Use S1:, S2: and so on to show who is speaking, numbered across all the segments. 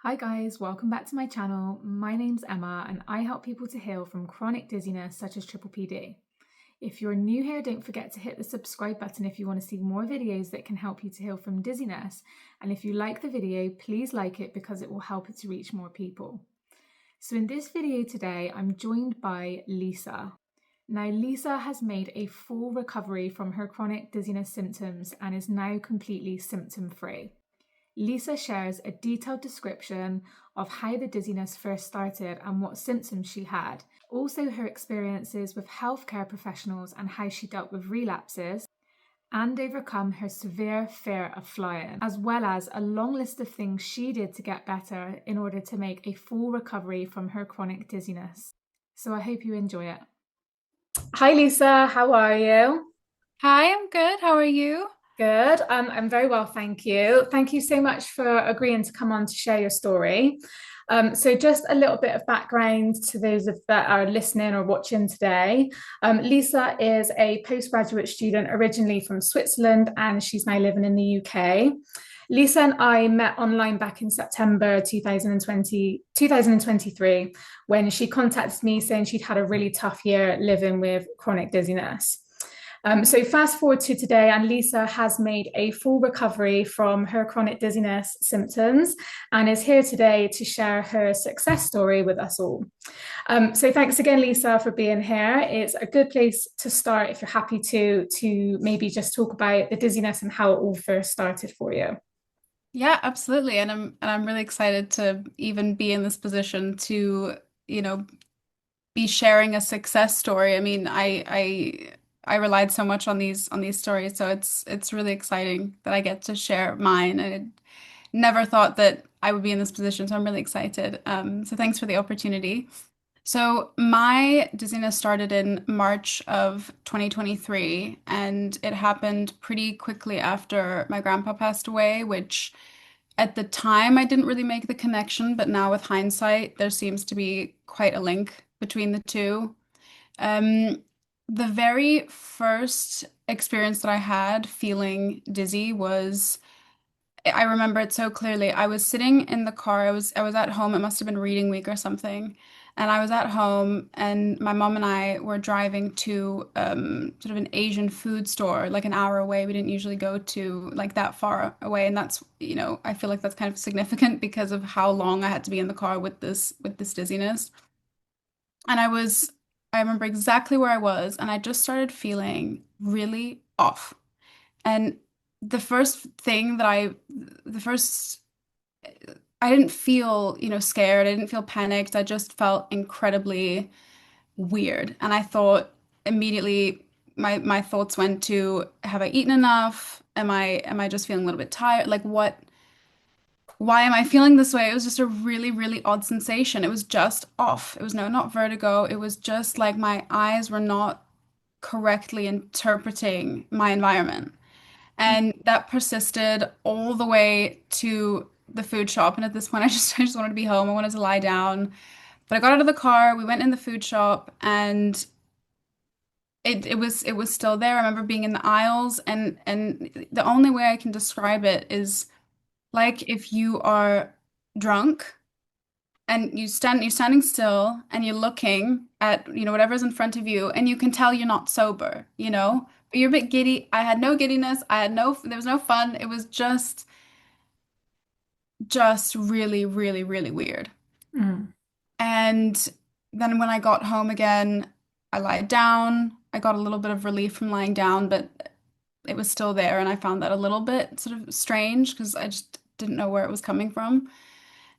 S1: Hi guys, welcome back to my channel. My name's Emma and I help people to heal from chronic dizziness such as PPPD. If you're new here, don't forget to hit the subscribe button if you want to see more videos that can help you to heal from dizziness. And if you like the video, please like it because it will help it to reach more people. So in this video today, I'm joined by Lisa. Now, Lisa has made a full recovery from her chronic dizziness symptoms and is now completely symptom-free. Lisa shares a detailed description of how the dizziness first started and what symptoms she had, also her experiences with healthcare professionals and how she dealt with relapses and overcome her severe fear of flying, as well as a long list of things she did to get better in order to make a full recovery from her chronic dizziness. So I hope you enjoy it. Hi Lisa, how are you?
S2: Hi, I'm good. How are you?
S1: Good. I'm very well, thank you. Thank you so much for agreeing to come on to share your story. So just a little bit of background to those that are listening or watching today. Lisa is a postgraduate student originally from Switzerland, and she's now living in the UK. Lisa and I met online back in September 2023, when she contacted me saying she'd had a really tough year living with chronic dizziness. So fast forward to today, and Lisa has made a full recovery from her chronic dizziness symptoms and is here today to share her success story with us all. So thanks again, Lisa, for being here. It's a good place to start if you're happy to maybe just talk about the dizziness and how it all first started for you.
S2: Yeah, absolutely. And I'm really excited to even be in this position to, you know, be sharing a success story. I mean, I relied so much on these stories, so it's really exciting that I get to share mine. And I never thought that I would be in this position, so I'm really excited. So thanks for the opportunity. So my dizziness started in March of 2023, and it happened pretty quickly after my grandpa passed away, which at the time I didn't really make the connection, but now with hindsight, there seems to be quite a link between the two. Um, the very first experience that I had feeling dizzy was I remember it so clearly. I was sitting in the car. I was at home. It must have been reading week or something. And I was at home, and my mom and I were driving to sort of an Asian food store, like an hour away. We didn't usually go to like that far away, and that's, I feel like that's kind of significant because of how long I had to be in the car with this dizziness. And I remember exactly where I was, and I just started feeling really off. And the first thing that the first, I didn't feel, scared. I didn't feel panicked. I just felt incredibly weird. And I thought immediately, my thoughts went to, have I eaten enough? Am I just feeling a little bit tired? Like why am I feeling this way? It was just a really, really odd sensation. It was just off. It was no, not vertigo. It was just like my eyes were not correctly interpreting my environment. And that persisted all the way to the food shop. And at this point, I just wanted to be home. I wanted to lie down. But I got out of the car, we went in the food shop, and it was still there. I remember being in the aisles, and the only way I can describe it is like if you are drunk and you're standing still and you're looking at, whatever's in front of you, and you can tell you're not sober, but you're a bit giddy. I had no giddiness. There was no fun. It was just really, really, really weird.
S1: Mm.
S2: And then when I got home again, I lied down. I got a little bit of relief from lying down, but it was still there, and I found that a little bit sort of strange because I just didn't know where it was coming from.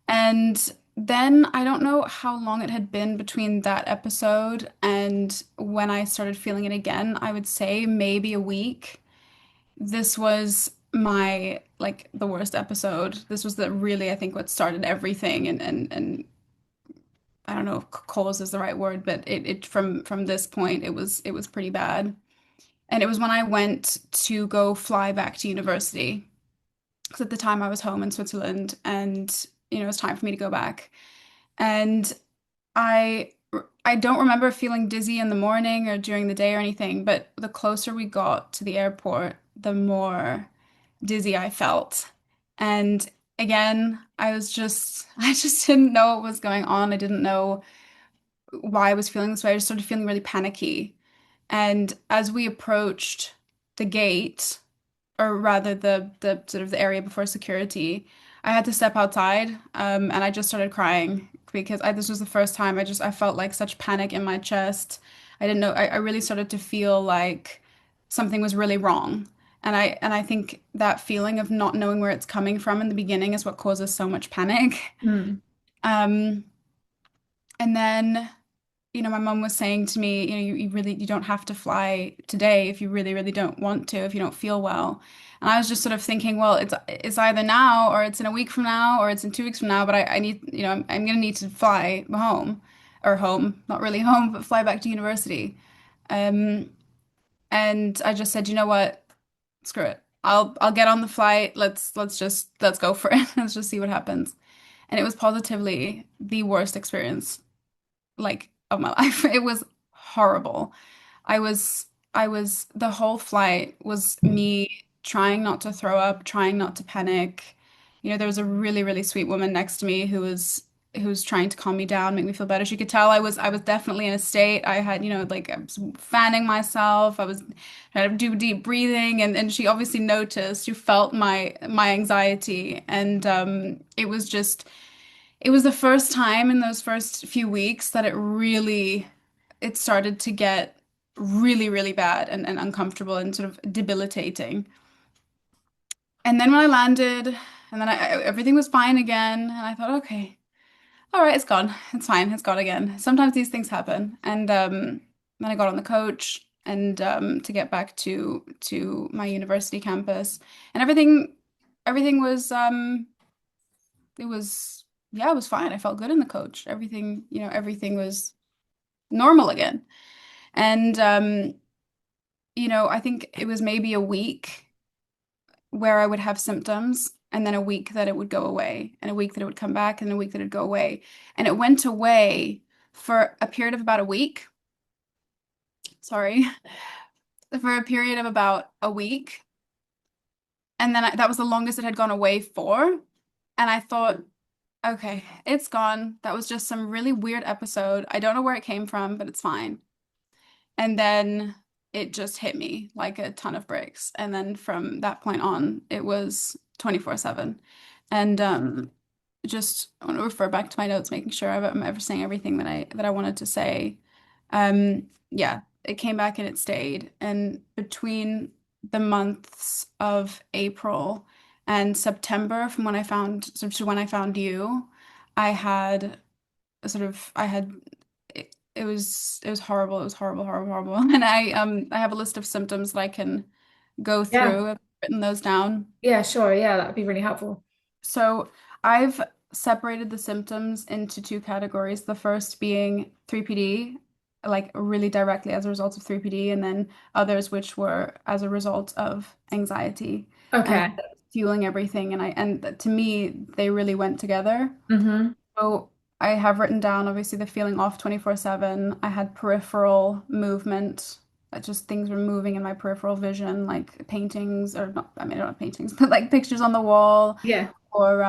S2: And then I don't know how long it had been between that episode and when I started feeling it again. I would say maybe a week. This was my like the worst episode. This was the really, I think, what started everything, and I don't know if cause is the right word, but it from this point it was pretty bad. And it was when I went to go fly back to university. Because at the time I was home in Switzerland, and it was time for me to go back. And I I don't remember feeling dizzy in the morning or during the day or anything, but the closer we got to the airport, the more dizzy I felt. And again, I just didn't know what was going on. I didn't know why I was feeling this way. I just started feeling really panicky. And as we approached the gate, or rather the sort of the area before security, I had to step outside, and I just started crying because this was the first time I felt like such panic in my chest. I didn't know I really started to feel like something was really wrong. And I think that feeling of not knowing where it's coming from in the beginning is what causes so much panic.
S1: Mm.
S2: Um, and then my mom was saying to me, you really you don't have to fly today if you really, really don't want to, if you don't feel well. And I was just sort of thinking, well, it's either now or it's in a week from now or it's in 2 weeks from now, but I need, I'm gonna need to fly home or home, not really home, but fly back to university. Um, and I just said, you know what? Screw it. I'll get on the flight. Let's go for it. Let's just see what happens. And it was positively the worst experience like of my life. It was horrible. I was the whole flight was me trying not to throw up, trying not to panic. There was a really, really sweet woman next to me who was trying to calm me down, make me feel better. She could tell I was definitely in a state. I had, like I was fanning myself. I was trying to do deep breathing and she obviously noticed. She felt my anxiety and it was the first time in those first few weeks that it started to get really, really bad and uncomfortable and sort of debilitating. And then when I landed, and then everything was fine again, and I thought, okay, all right, it's gone. It's fine. It's gone again. Sometimes these things happen. And then I got on the coach and to get back to my university campus, and everything was it was yeah, it was fine. I felt good in the coach. Everything was normal again. And I think it was maybe a week where I would have symptoms and then a week that it would go away and a week that it would come back and a week that it'd go away. And it went away for a period of about a week. Sorry. For a period of about a week. And then that was the longest it had gone away for. And I thought, okay, it's gone. That was just some really weird episode. I don't know where it came from, but it's fine. And then it just hit me like a ton of bricks. And then from that point on, it was 24/7. And just I want to refer back to my notes, making sure I'm ever saying everything that I wanted to say. Yeah, it came back and it stayed. And between the months of April and September, from when I found sort of to when I found you, I had I had it was horrible. It was horrible, horrible, horrible. And I have a list of symptoms that I can go
S1: Yeah.
S2: through. I've written those down.
S1: Yeah, sure. Yeah, that would be really helpful.
S2: So I've separated the symptoms into two categories. The first being 3PD, like really directly as a result of 3PD, and then others which were as a result of anxiety and
S1: Okay.
S2: fueling everything. And to me, they really went together.
S1: Mm-hmm.
S2: So I have written down obviously the feeling off 24/7. I had peripheral movement, just things were moving in my peripheral vision, like paintings or not, I mean, I don't have paintings, but like pictures on the wall
S1: Yeah.
S2: or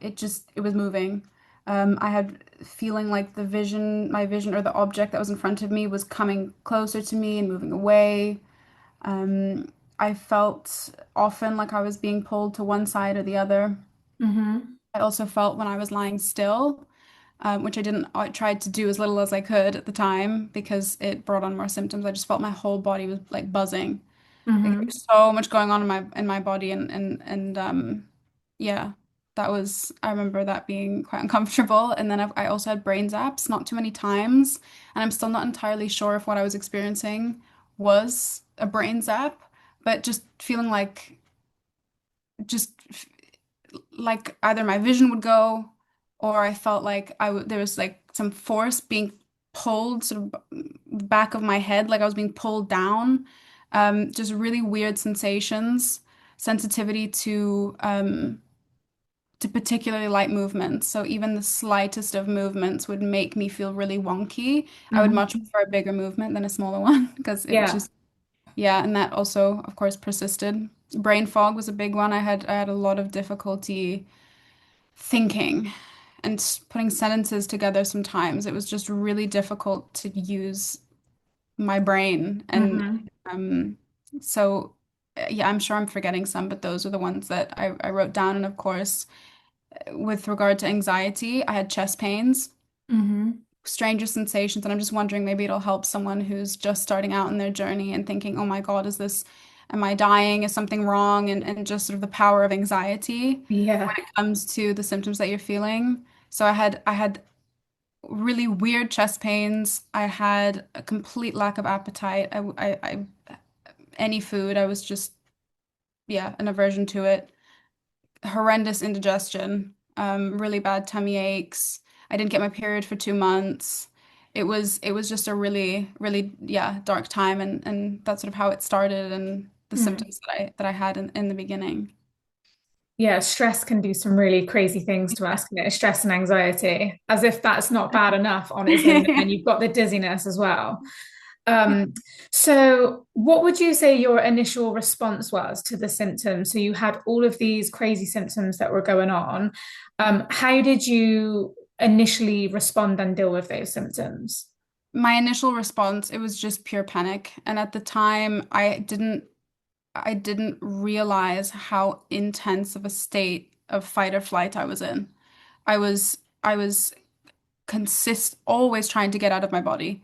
S2: it was moving. I had feeling like my vision or the object that was in front of me was coming closer to me and moving away. I felt often like I was being pulled to one side or the other.
S1: Mm-hmm.
S2: I also felt when I was lying still, which I tried to do as little as I could at the time because it brought on more symptoms. I just felt my whole body was like buzzing. Like there
S1: Mm-hmm.
S2: was so much going on in my body and yeah, I remember that being quite uncomfortable. And then I also had brain zaps, not too many times, and I'm still not entirely sure if what I was experiencing was a brain zap, but just feeling just like either my vision would go or I felt like there was like some force being pulled sort of the back of my head, like I was being pulled down. Just really weird sensations, sensitivity to particularly light movements. So even the slightest of movements would make me feel really wonky. I would much
S1: Mm-hmm.
S2: prefer a bigger movement than a smaller one because it
S1: Yeah.
S2: just, yeah, and that also, of course, persisted. Brain fog was a big one. I had a lot of difficulty thinking and putting sentences together sometimes. It was just really difficult to use my brain. And
S1: Hmm.
S2: um, so, yeah, I'm sure I'm forgetting some, but those are the ones that I wrote down. And of course, with regard to anxiety, I had chest pains,
S1: Hmm.
S2: stranger sensations, and I'm just wondering maybe it'll help someone who's just starting out in their journey and thinking, oh my God, am I dying? Is something wrong? And just sort of the power of anxiety
S1: Yeah.
S2: when it comes to the symptoms that you're feeling. So I had really weird chest pains. I had a complete lack of appetite. Any food, I was just, yeah, an aversion to it. Horrendous indigestion, really bad tummy aches. I didn't get my period for 2 months. It was just a really, really, yeah, dark time, and that's sort of how it started and the
S1: Mm.
S2: symptoms that I had in the beginning.
S1: Yeah, stress can do some really crazy things to us, you know, stress and anxiety, as if that's not bad enough on its own. And then you've got the dizziness as well. Um, so what would you say your initial response was to the symptoms? So you had all of these crazy symptoms that were going on. How did you initially respond and deal with those symptoms?
S2: My initial response, it was just pure panic. And at the time, I didn't realize how intense of a state of fight or flight I was in. I was always trying to get out of my body.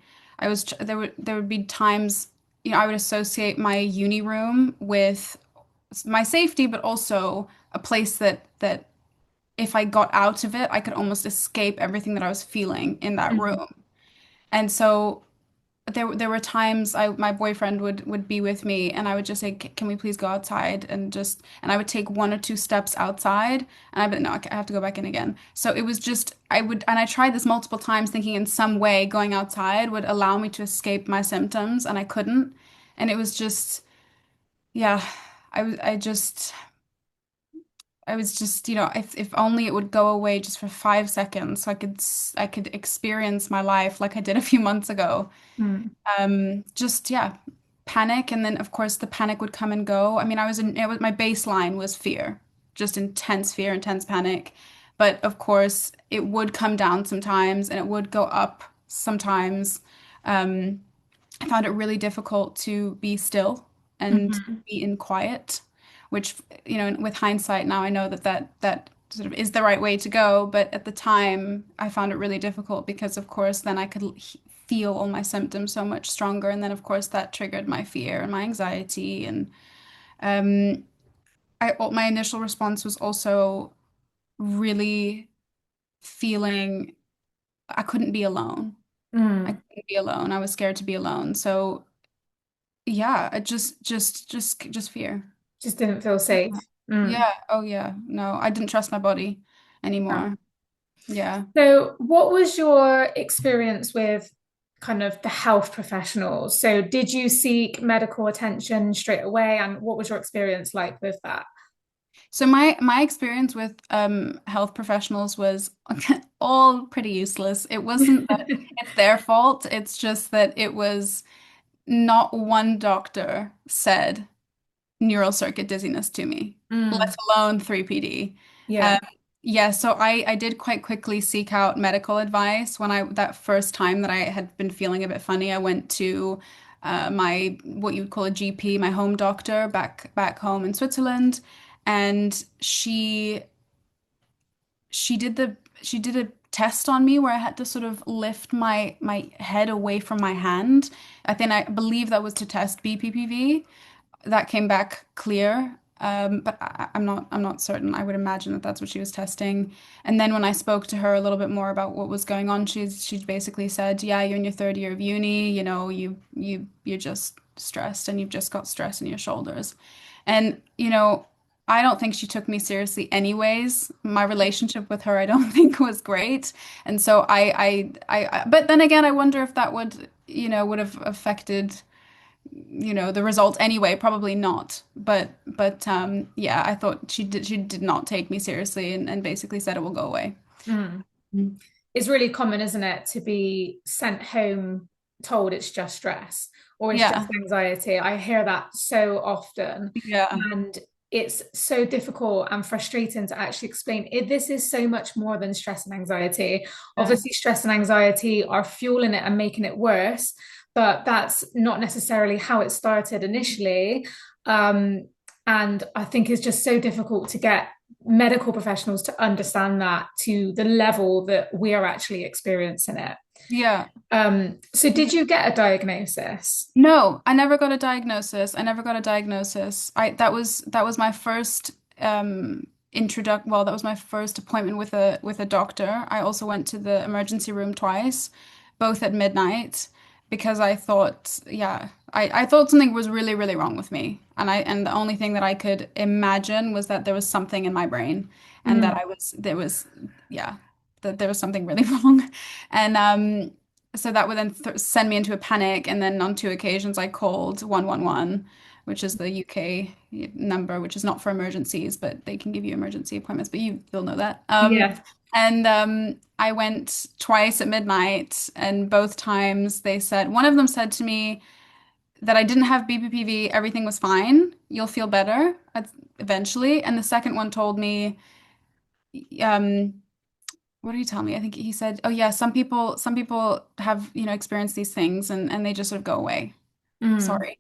S2: There would be times, I would associate my uni room with my safety, but also a place that if I got out of it, I could almost escape everything that I was feeling in that
S1: Mm.
S2: room. And so there were times my boyfriend would be with me and I would just say, Can we please go outside?" And I would take one or two steps outside and I'd be, "No, I have to go back in again." So it was just I tried this multiple times thinking in some way going outside would allow me to escape my symptoms, and I couldn't. And it was just, yeah, I was I was just, if only it would go away just for 5 seconds so I could experience my life like I did a few months ago.
S1: Mm.
S2: Just, yeah, panic, and then of course the panic would come and go. I mean, my baseline was fear, just intense fear, intense panic. But of course, it would come down sometimes and it would go up sometimes. Um, I found it really difficult to be still and
S1: Mhm.
S2: be in quiet, which, with hindsight now, I know that sort of is the right way to go. But at the time, I found it really difficult because, of course, then I could feel all my symptoms so much stronger. And then, of course, that triggered my fear and my anxiety. And um, my initial response was also really feeling I couldn't be alone. I
S1: Mm.
S2: couldn't be alone. I was scared to be alone. So yeah, just fear.
S1: Just didn't feel safe. Mm.
S2: Yeah. Oh yeah. No, I didn't trust my body
S1: Yeah.
S2: anymore. Yeah.
S1: So, what was your experience with kind of the health professionals? So, did you seek medical attention straight away? And what was your experience like with that?
S2: So my experience with health professionals was all pretty useless. It wasn't that it's their fault. It's just that it was not one doctor said neural circuit dizziness to me, let
S1: Mm.
S2: alone 3PD.
S1: Yeah.
S2: Um, yeah, so I did quite quickly seek out medical advice when that first time that I had been feeling a bit funny. I went to my what you would call a GP, my home doctor back home in Switzerland, and she did a test on me where I had to sort of lift my head away from my hand. I believe that was to test BPPV. That came back clear. But I'm not certain. I would imagine that that's what she was testing. And then when I spoke to her a little bit more about what was going on, she basically said, "Yeah, you're in your third year of uni. You're just stressed, and you've just got stress in your shoulders." And I don't think she took me seriously anyways. My relationship with her, I don't think was great. And so but then again, I wonder if that would have affected the result anyway. Probably not, but yeah, I thought she did not take me seriously, and basically said it will go away.
S1: Mm.
S2: Mm.
S1: It's really common, isn't it, to be sent home told it's just stress or it's just
S2: Yeah.
S1: anxiety. I hear that so often.
S2: Yeah.
S1: And it's so difficult and frustrating to actually explain it. This is so much more than stress and anxiety.
S2: Yeah.
S1: Obviously, stress and anxiety are fueling it and making it worse, but that's not necessarily how it started initially. Um, and I think it's just so difficult to get medical professionals to understand that to the level that we are actually experiencing it.
S2: Yeah.
S1: So did you get a diagnosis?
S2: No, I never got a diagnosis. I never got a diagnosis. I that was my first that was my first appointment with a doctor. I also went to the emergency room twice, both at midnight, because I thought, yeah, I thought something was really, really wrong with me. And the only thing that I could imagine was that there was something in my brain and that
S1: Mm,
S2: yeah, that there was something really wrong. And so that would then th send me into a panic. And then on two occasions, I called 111, which is the UK number, which is not for emergencies, but they can give you emergency appointments. But you'll know that.
S1: yeah.
S2: And I went twice at midnight, and both times they said, one of them said to me that I didn't have BPPV, everything was fine, you'll feel better eventually. And the second one told me, um, what did he tell me? I think he said, "Oh yeah, some people have, experienced these things and they just sort of go away.
S1: Mm,
S2: Sorry.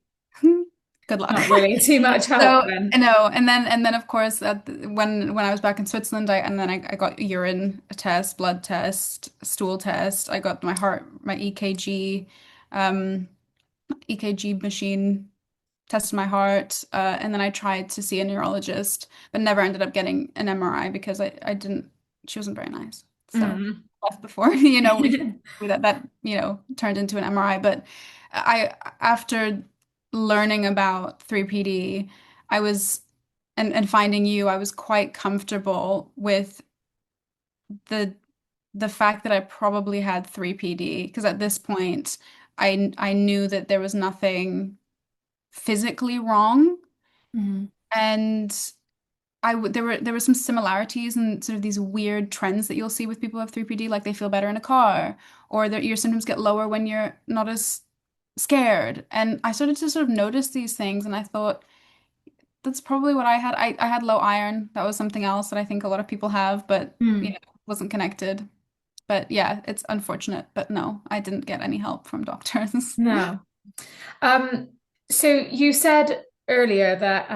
S2: Good luck."
S1: not really too much help
S2: So,
S1: then.
S2: no, and then of course when I was back in Switzerland, I got urine test, blood test, stool test. I got my EKG machine tested my heart, and then I tried to see a neurologist, but never ended up getting an MRI because I didn't, she wasn't very nice. So
S1: Mm.
S2: left before, that turned into an MRI. But after learning about 3PD, I was, and finding you, I was quite comfortable with the the fact that I probably had 3PD because at this point, I knew that there was nothing physically wrong.
S1: Mm.
S2: And there were some similarities and sort of these weird trends that you'll see with people who have 3PD, like they feel better in a car, or that your symptoms get lower when you're not as scared. And I started to sort of notice these things, and I thought that's probably what I had. I had low iron. That was something else that I think a lot of people have, but
S1: Mm.
S2: wasn't connected. But yeah, it's unfortunate. But no, I didn't get any help from doctors.
S1: No. Um, so you said earlier that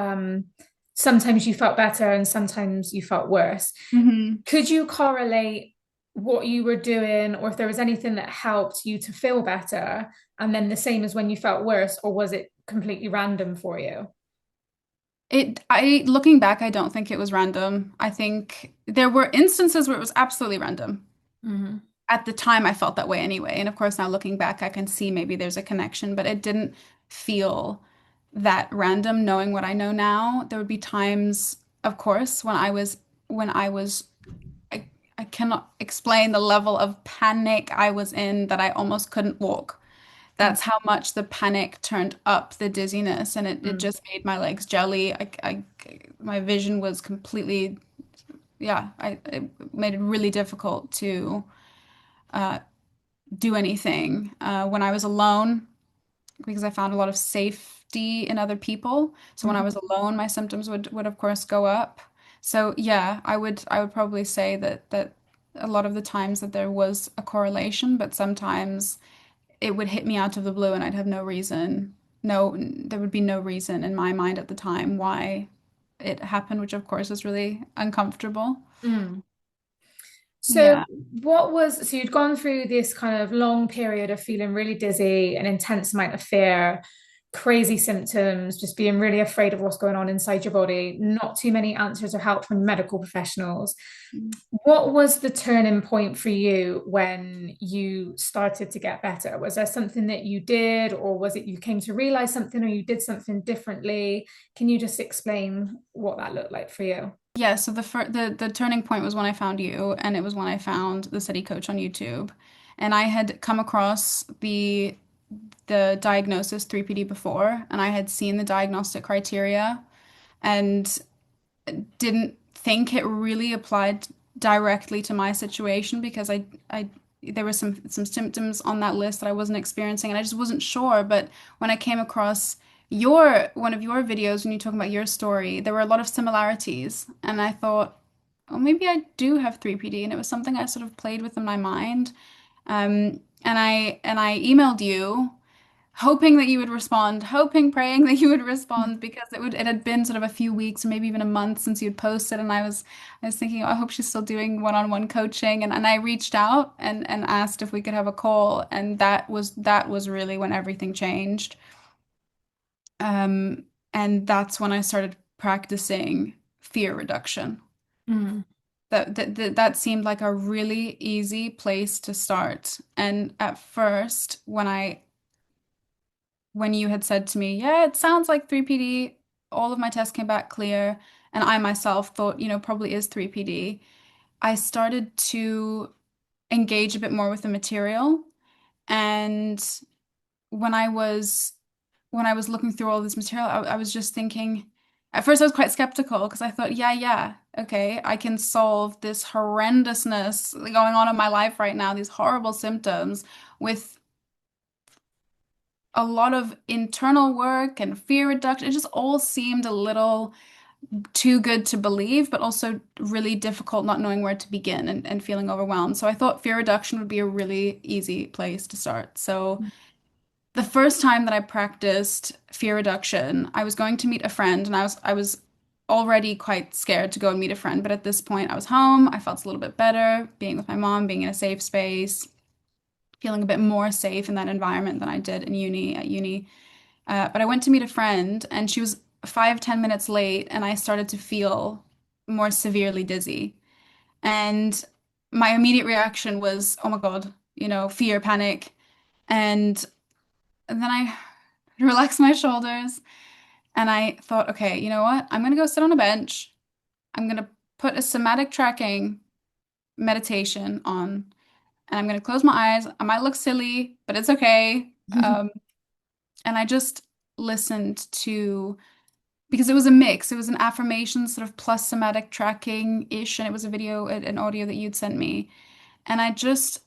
S1: sometimes you felt better and sometimes you felt worse.
S2: hmm
S1: Could you correlate what you were doing or if there was anything that helped you to feel better and then the same as when you felt worse, or was it completely random for you?
S2: Looking back, I don't think it was random. I think there were instances where it was absolutely random.
S1: Mm.
S2: At the time, I felt that way anyway. And of course, now looking back, I can see maybe there's a connection, but it didn't feel that random knowing what I know now. There would be times, of course, when I was, I, I cannot explain the level of panic I was in that I almost couldn't walk. That's how much the panic turned up the dizziness, and it
S1: Mm.
S2: just made my legs jelly. My vision was completely, yeah, it made it really difficult to uh, do anything when I was alone because I found a lot of safety in other people. So when I was
S1: Mhm.
S2: alone, my symptoms would of course go up. So yeah, I would probably say that a lot of the times that there was a correlation, but sometimes it would hit me out of the blue and I'd have no reason. No, there would be no reason in my mind at the time why it happened, which of course is really uncomfortable.
S1: Mm. So,
S2: Yeah.
S1: so you'd gone through this kind of long period of feeling really dizzy, an intense amount of fear, crazy symptoms, just being really afraid of what's going on inside your body, not too many answers or help from medical professionals. What was the turning point for you when you started to get better? Was there something that you did, or was it you came to realize something, or you did something differently? Can you just explain what that looked like for you?
S2: Yeah, so the turning point was when I found you, and it was when I found the City Coach on YouTube. And I had come across the diagnosis 3PD before, and I had seen the diagnostic criteria and didn't think it really applied directly to my situation because I there were some symptoms on that list that I wasn't experiencing, and I just wasn't sure. But when I came across your one of your videos when you talking about your story, there were a lot of similarities, and I thought, oh, maybe I do have 3PD, and it was something I sort of played with in my mind. And I emailed you hoping that you would respond, hoping, praying that you would respond because it had been sort of a few weeks or maybe even a month since you'd posted, and I was thinking, oh, I hope she's still doing one-on-one coaching, and I reached out and asked if we could have a call, and that was really when everything changed. Um, and that's when I started practicing fear reduction.
S1: Mm.
S2: That seemed like a really easy place to start. And at first, when you had said to me, yeah, it sounds like 3PD, all of my tests came back clear, and I myself thought, probably is 3PD, I started to engage a bit more with the material. And when I was when I was looking through all this material, I was just thinking, at first I was quite skeptical because I thought, yeah, okay, I can solve this horrendousness going on in my life right now, these horrible symptoms with a lot of internal work and fear reduction. It just all seemed a little too good to believe, but also really difficult not knowing where to begin and feeling overwhelmed. So I thought fear reduction would be a really easy place to start. So the first time that I practiced fear reduction, I was going to meet a friend, and I was already quite scared to go and meet a friend, but at this point I was home. I felt a little bit better being with my mom, being in a safe space, feeling a bit more safe in that environment than I did in uni. But I went to meet a friend, and she was 5, 10 minutes late, and I started to feel more severely dizzy. And my immediate reaction was, oh my God, fear, panic. And then I relaxed my shoulders, and I thought, okay, you know what? I'm going to go sit on a bench. I'm going to put a somatic tracking meditation on, and I'm going to close my eyes. I might look silly, but it's okay. And I just listened to, because it was a mix. It was an affirmation sort of plus somatic tracking-ish, and it was a video, an audio that you'd sent me. And I just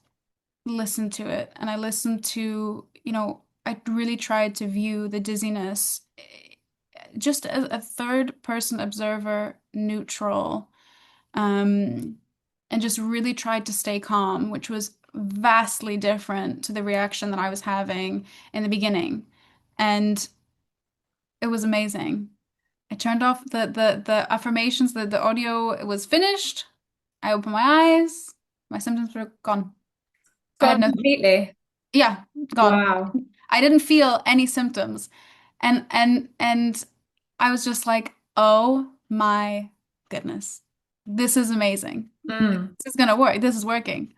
S2: listened to it, and I listened to, I really tried to view the dizziness just as a third person observer, neutral, um, and just really tried to stay calm, which was vastly different to the reaction that I was having in the beginning. And it was amazing. I turned off the affirmations, the audio was finished. I opened my eyes, my symptoms were gone. I had
S1: Gone
S2: no,
S1: completely.
S2: yeah, gone.
S1: Wow.
S2: I didn't feel any symptoms. And I was just like, oh my goodness. This is amazing. This
S1: Mm.
S2: is gonna work. This is working.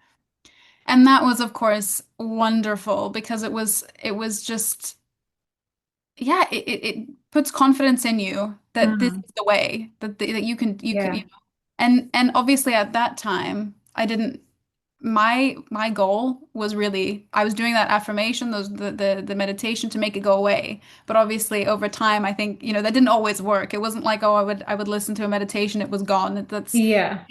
S2: And that was, of course, wonderful because it was just, yeah, it puts confidence in you that this
S1: Mm.
S2: is the way that you can,
S1: Yeah.
S2: and obviously at that time I didn't, my goal was really, I was doing that affirmation, the meditation to make it go away. But obviously over time I think, that didn't always work. It wasn't like, oh, I would listen to a meditation, it was gone. That's,
S1: Yeah.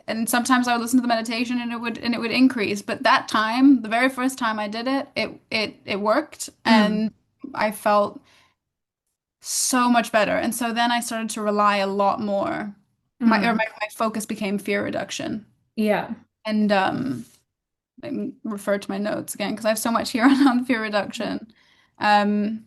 S2: and sometimes I would listen to the meditation and it would increase. But that time, the very first time I did it, it worked,
S1: Mm.
S2: and I felt so much better. And so then I started to rely a lot more.
S1: Mm.
S2: My focus became fear reduction.
S1: Yeah.
S2: And let me refer to my notes again because I have so much here on fear reduction. Um,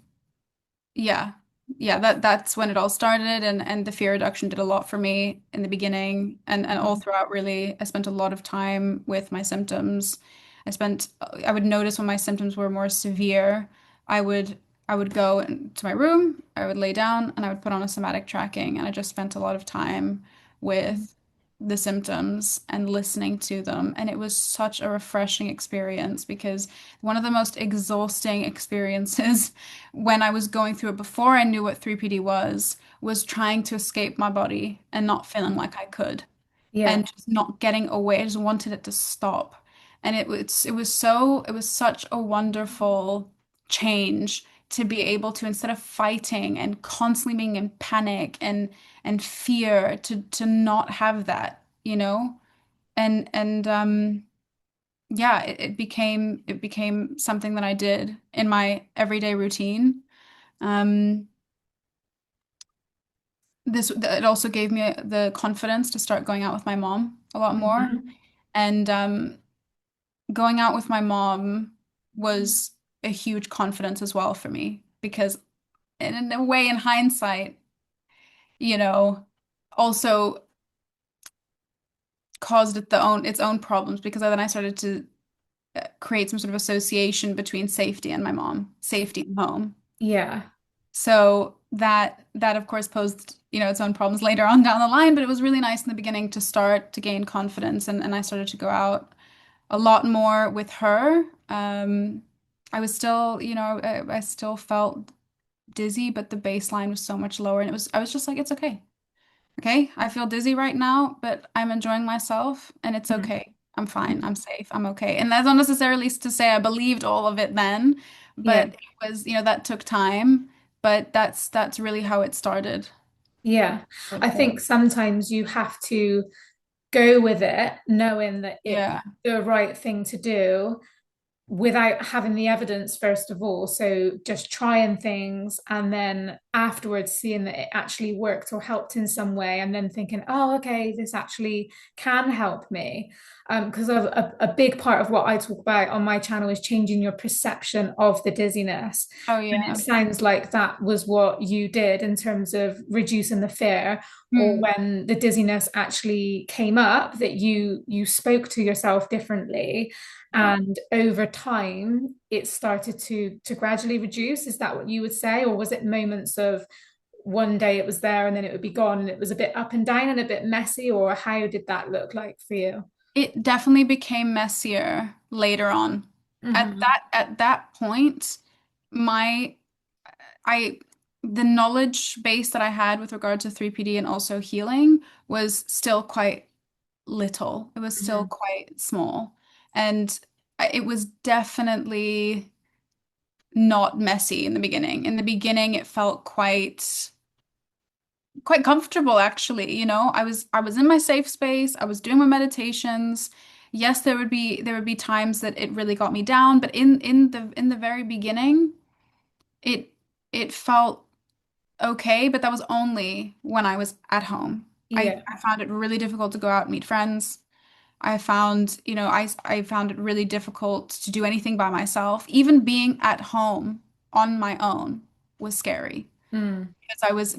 S2: yeah. Yeah, that's when it all started, and the fear reduction did a lot for me in the beginning, and all throughout really. I spent a lot of time with my symptoms. I would notice when my symptoms were more severe, I would I would go into my room, I would lay down, and I would put on a somatic tracking, and I just spent a lot of time with the symptoms and listening to them, and it was such a refreshing experience because one of the most exhausting experiences when I was going through it before I knew what 3PD was trying to escape my body and not feeling like I could,
S1: Yeah.
S2: and just not getting away. I just wanted it to stop. And it was such a wonderful change to be able to, instead of fighting and constantly being in panic and fear, to not have that. And yeah, it became something that I did in my everyday routine. Um, it also gave me the confidence to start going out with my mom a lot more.
S1: Mhm.
S2: And going out with my mom was a huge confidence as well for me because in a way, in hindsight, you know, also caused its own problems because then I started to create some sort of association between safety and my mom, safety and home.
S1: Yeah.
S2: So that of course posed, its own problems later on down the line, but it was really nice in the beginning to start to gain confidence and I started to go out a lot more with her. I was still, I still felt dizzy, but the baseline was so much lower and I was just like, it's okay. Okay, I feel dizzy right now, but I'm enjoying myself and it's
S1: Mm.
S2: okay. I'm fine. I'm safe. I'm okay. And that's not necessarily to say I believed all of it then,
S1: Yeah.
S2: but it was, that took time, but that's really how it started.
S1: Yeah. I
S2: Right there.
S1: think sometimes you have to go with it, knowing that it's
S2: Yeah.
S1: the right thing to do without having the evidence, first of all. So just trying things and then afterwards seeing that it actually worked or helped in some way, and then thinking, oh, okay, this actually can help me. Because a big part of what I talk about on my channel is changing your perception of the dizziness.
S2: Oh
S1: And it
S2: yeah.
S1: sounds like that was what you did in terms of reducing the fear, or
S2: Hmm.
S1: when the dizziness actually came up, that you spoke to yourself differently,
S2: Yeah.
S1: and over time it started to gradually reduce. Is that what you would say, or was it moments of one day it was there and then it would be gone and it was a bit up and down and a bit messy, or how did that look like for you?
S2: It definitely became messier later on.
S1: Hmm.
S2: At that point, my I the knowledge base that I had with regard to 3PD and also healing was still quite little. It was still
S1: Hmm.
S2: quite small. And it was definitely not messy in the beginning. In the beginning, it felt quite comfortable actually, I was in my safe space. I was doing my meditations. Yes, there would be times that it really got me down, but in the very beginning, it it felt okay, but that was only when I was at home.
S1: Yeah.
S2: I found it really difficult to go out and meet friends. I found, I found it really difficult to do anything by myself. Even being at home on my own was scary
S1: Mm.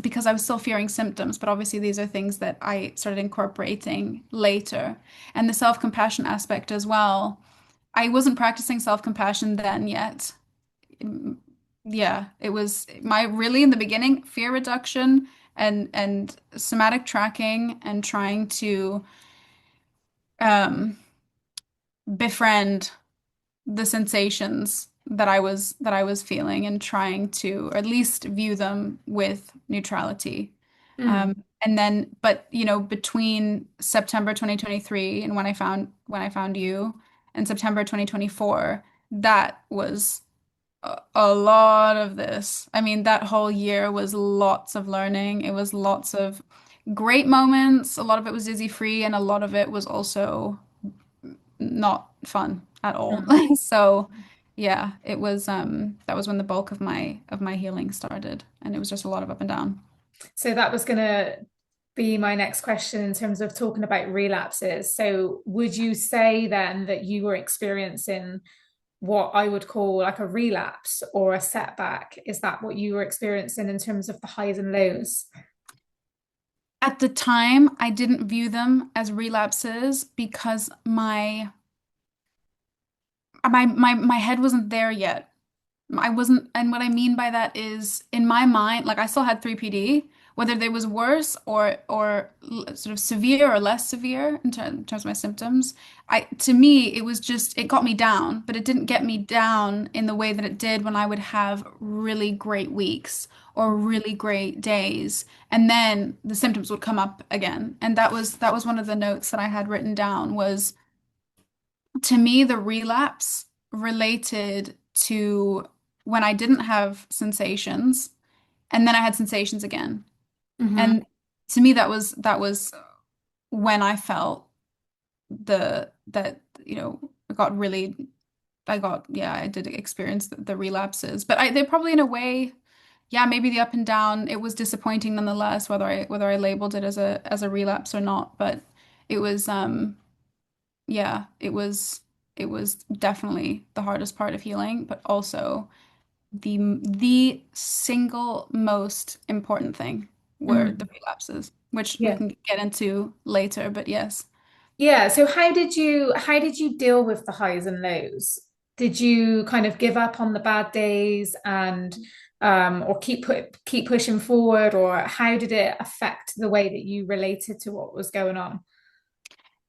S2: because I was still fearing symptoms, but obviously these are things that I started incorporating later. And the self-compassion aspect as well. I wasn't practicing self-compassion then yet. Mm, Yeah, it was my really in the beginning fear reduction and somatic tracking and trying to um befriend the sensations that I was feeling and trying to or at least view them with neutrality.
S1: Mm.
S2: And then, but between September 2023 and when I found you and September 2024, that was a lot of this. I mean, that whole year was lots of learning. It was lots of great moments. A lot of it was dizzy free, and a lot of it was also not fun at all.
S1: Mm.
S2: So yeah, it was that was when the bulk of my healing started and it was just a lot of up and down.
S1: So that was going to be my next question in terms of talking about relapses. So would you say then that you were experiencing what I would call like a relapse or a setback? Is that what you were experiencing in terms of the highs and lows?
S2: At the time, I didn't view them as relapses because my head wasn't there yet. I wasn't, and what I mean by that is in my mind, like I still had 3PD, whether they was worse or sort of severe or less severe in terms of my symptoms. To me, it was just it got me down, but it didn't get me down in the way that it did when I would have really great weeks or really great days, and then the symptoms would come up again. And that was one of the notes that I had written down was to me, the relapse related to when I didn't have sensations and then I had sensations again.
S1: Hmm.
S2: And to me, that was when I felt that, got really, yeah, I did experience the relapses, but they're probably in a way, yeah, maybe the up and down, it was disappointing nonetheless, whether I labeled it as a relapse or not, but it was, yeah, it was definitely the hardest part of healing, but also the single most important thing were the
S1: Mm.
S2: relapses, which we
S1: Yeah.
S2: can get into later, but yes.
S1: Yeah. So how did you deal with the highs and lows? Did you kind of give up on the bad days and or keep pushing forward, or how did it affect the way that you related to what was going on?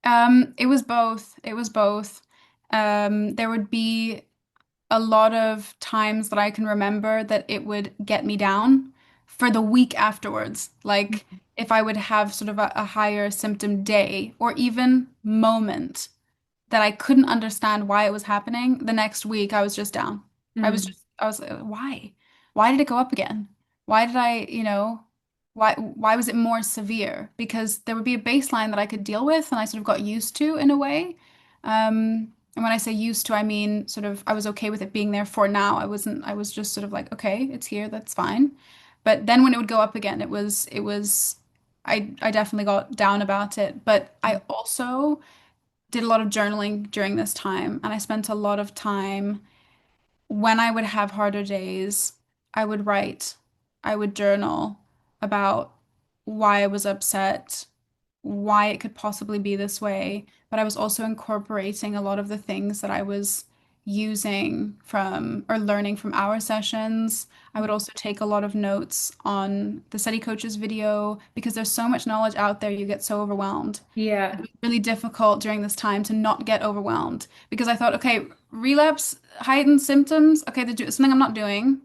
S2: It was both. It was both. There would be a lot of times that I can remember that it would get me down for the week afterwards. Like if I would have sort of a higher symptom day or even moment that I couldn't understand why it was happening, the next week I was just down.
S1: Mm.
S2: I was like, why? Why did it go up again? Why did I, why was it more severe? Because there would be a baseline that I could deal with and I sort of got used to in a way. And when I say used to, I mean sort of I was okay with it being there for now. I was just sort of like, okay, it's here, that's fine. But then when it would go up again, I definitely got down about it. But I also did a lot of journaling during this time, and I spent a lot of time when I would have harder days, I would write, I would journal about why I was upset, why it could possibly be this way, but I was also incorporating a lot of the things that I was using from or learning from our sessions. I would also take a lot of notes on the study coaches video because there's so much knowledge out there, you get so overwhelmed. It
S1: Yeah.
S2: was really difficult during this time to not get overwhelmed because I thought, okay, relapse, heightened symptoms, okay, there's something I'm not doing.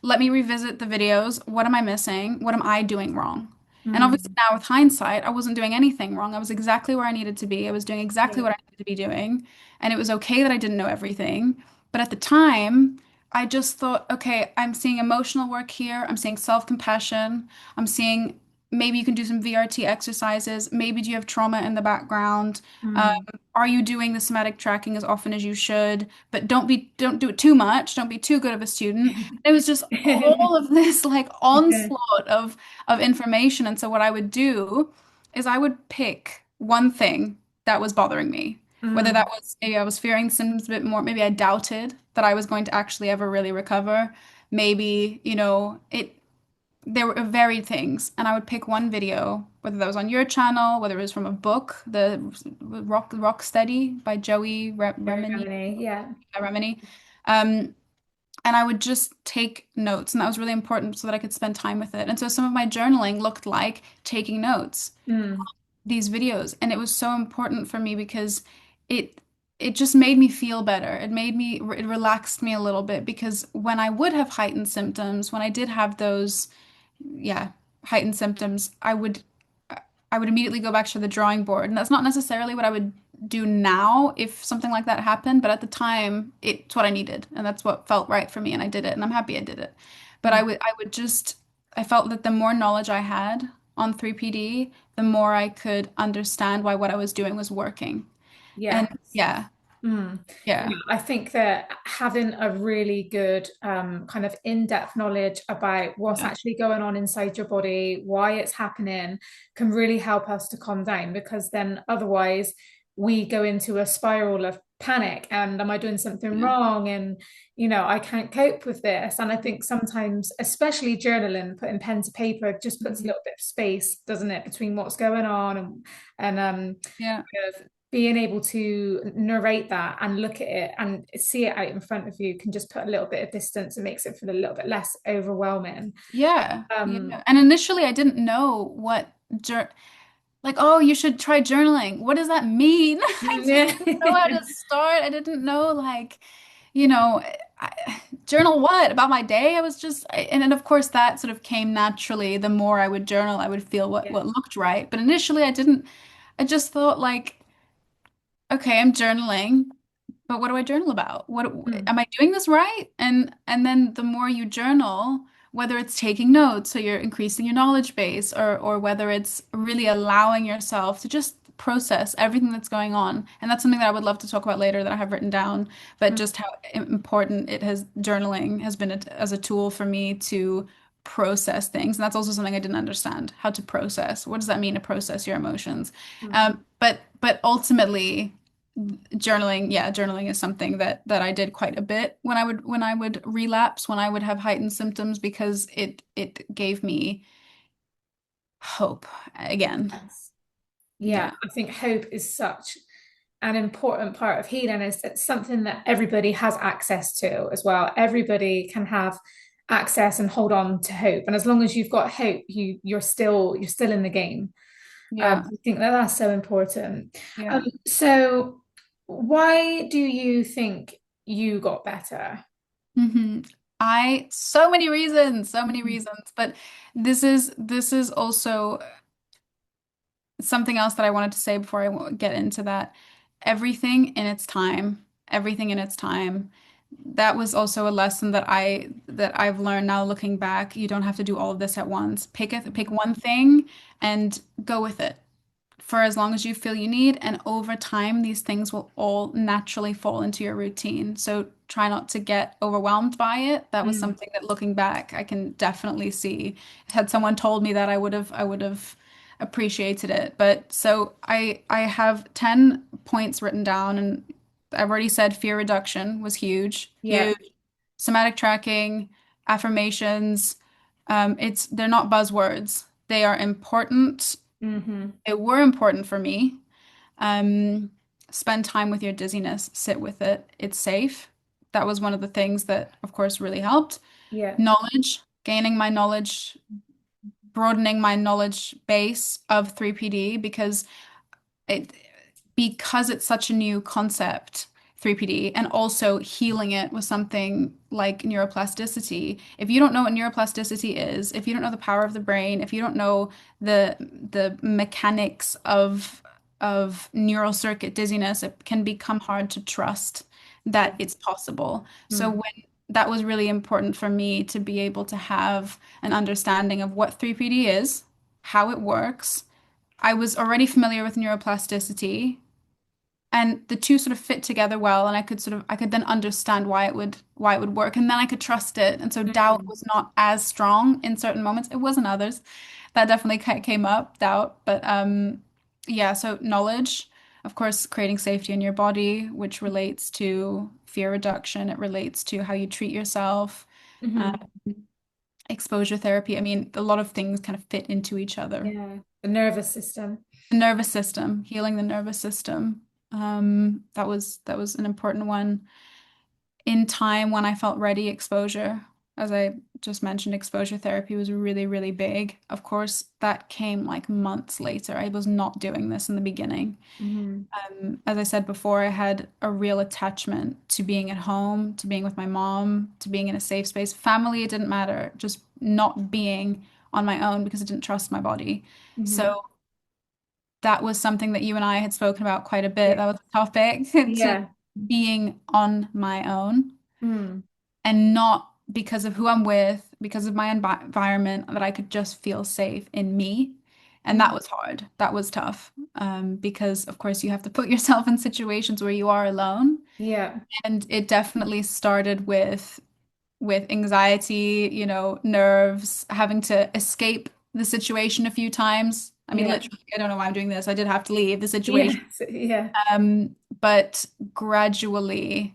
S2: Let me revisit the videos. What am I missing? What am I doing wrong? And obviously
S1: Mm.
S2: now with hindsight, I wasn't doing anything wrong. I was exactly where I needed to be. I was doing exactly
S1: Yeah.
S2: what I needed to be doing. And it was okay that I didn't know everything. But at the time, I just thought, okay, I'm seeing emotional work here. I'm seeing self-compassion. I'm seeing maybe you can do some VRT exercises. Maybe do you have trauma in the background? Um,
S1: Mm.
S2: are you doing the somatic tracking as often as you should? But don't do it too much. Don't be too good of a student. It was just all of this like
S1: Yeah.
S2: onslaught of information. And so what I would do is I would pick one thing that was bothering me. Whether that
S1: Mm.
S2: was maybe I was fearing the symptoms a bit more, maybe I doubted that I was going to actually ever really recover. Maybe, there were varied things, and I would pick one video, whether that was on your channel, whether it was from a book, the Rock Steady by Joey
S1: Very
S2: Remini,
S1: funny. Yeah.
S2: Remini. Um, and I would just take notes, and that was really important so that I could spend time with it. And so some of my journaling looked like taking notes,
S1: Mm.
S2: these videos, and it was so important for me because it it just made me feel better. It relaxed me a little bit because when I would have heightened symptoms, when I did have those, yeah, heightened symptoms, I would immediately go back to the drawing board. And that's not necessarily what I would do now if something like that happened, but at the time, it's what I needed, and that's what felt right for me, and I did it, and I'm happy I did it. But
S1: Mm.
S2: I would just I felt that the more knowledge I had on 3PD, the more I could understand why what I was doing was working. And
S1: Yes.
S2: yeah,
S1: Mm.
S2: yeah,
S1: Yeah, I think that having a really good kind of in-depth knowledge about what's
S2: yeah,
S1: actually going on inside your body, why it's happening, can really help us to calm down, because then otherwise we go into a spiral of panic and am I doing something
S2: yeah,
S1: wrong? And I can't cope with this. And I think sometimes, especially journaling, putting pen to paper just puts a
S2: mhm,
S1: little bit of space, doesn't it, between what's going on and
S2: yeah.
S1: kind of being able to narrate that and look at it and see it out in front of you can just put a little bit of distance and makes it feel a little bit less overwhelming.
S2: Yeah,
S1: Um,
S2: yeah. And initially, I didn't know like, oh, you should try journaling. What does that mean? I didn't
S1: yeah,
S2: know how to start. I didn't know, like, you know, journal what about my day? And then of course that sort of came naturally. The more I would journal, I would feel
S1: yeah,
S2: what looked right. But initially, I didn't. I just thought like, okay, I'm journaling. But what do I journal about? What
S1: mm,
S2: am I doing this right? And then the more you journal, whether it's taking notes, so you're increasing your knowledge base, or whether it's really allowing yourself to just process everything that's going on. And that's something that I would love to talk about later that I have written down, but
S1: Mm.
S2: just how important it has journaling has been as a tool for me to process things. And that's also something I didn't understand, how to process. What does that mean to process your emotions?
S1: Mm.
S2: But ultimately journaling, yeah, journaling is something that I did quite a bit when I would relapse, when I would have heightened symptoms because it gave me hope again.
S1: Yes. Yeah,
S2: Yeah.
S1: I think hope is such an important part of healing. It's something that everybody has access to as well. Everybody can have access and hold on to hope. And as long as you've got hope, you're still in the game.
S2: Yeah.
S1: I think that that's so important.
S2: Yeah.
S1: So why do you think you got better?
S2: hmm so many reasons, so many
S1: Mhm.
S2: reasons, but this is also something else that I wanted to say before I get into that. Everything in its time, everything in its time. That was also a lesson that I've learned now looking back. You don't have to do all of this at once. Pick one thing and go with it for as long as you feel you need. And over time, these things will all naturally fall into your routine. So try not to get overwhelmed by it. That was
S1: Mm.
S2: something that looking back, I can definitely see. Had someone told me that, I would have appreciated it. But so I have 10 points written down, and I've already said fear reduction was huge,
S1: Yeah.
S2: huge. Somatic tracking, affirmations, they're not buzzwords. They are important.
S1: Hmm.
S2: They were important for me. Um, Spend time with your dizziness, sit with it. It's safe. That was one of the things that, of course, really helped.
S1: Yeah.
S2: Knowledge, gaining my knowledge, broadening my knowledge base of 3PD it because it's such a new concept, 3PD, and also healing it with something like neuroplasticity. If you don't know what neuroplasticity is, if you don't know the power of the brain, if you don't know the mechanics of neural circuit dizziness, it can become hard to trust that
S1: Yeah.
S2: it's possible. So
S1: Mm.
S2: when that was really important for me to be able to have an understanding of what 3PD is, how it works. I was already familiar with neuroplasticity, and the two sort of fit together well, and I could then understand why it would work, and then I could trust it. And so doubt
S1: Mm.
S2: was not as strong in certain moments. It was in others. That definitely came up, doubt. But yeah, so knowledge, of course, creating safety in your body, which relates to fear reduction. It relates to how you treat yourself. Um,
S1: Hmm.
S2: Exposure therapy. I mean, a lot of things kind of fit into each other.
S1: Yeah. The nervous system.
S2: The nervous system, healing the nervous system. That was an important one. In time, when I felt ready, exposure, as I just mentioned, exposure therapy was really, really big. Of course, that came like months later. I was not doing this in the beginning.
S1: Hmm.
S2: As I said before, I had a real attachment to being at home, to being with my mom, to being in a safe space. Family, it didn't matter, just not being on my own because I didn't trust my body.
S1: Hmm.
S2: So that was something that you and I had spoken about quite a bit.
S1: Yeah.
S2: That was a topic to
S1: Yeah.
S2: being on my own
S1: Mm.
S2: and not because of who I'm with, because of my environment, that I could just feel safe in me. And that
S1: Mm.
S2: was hard. That was tough. Because of course you have to put yourself in situations where you are alone.
S1: Yeah.
S2: And it definitely started with anxiety, you know, nerves, having to escape the situation a few times. I mean,
S1: Yeah.
S2: literally, I don't know why I'm doing this. I did have to leave the situation.
S1: Yes. Yeah.
S2: But gradually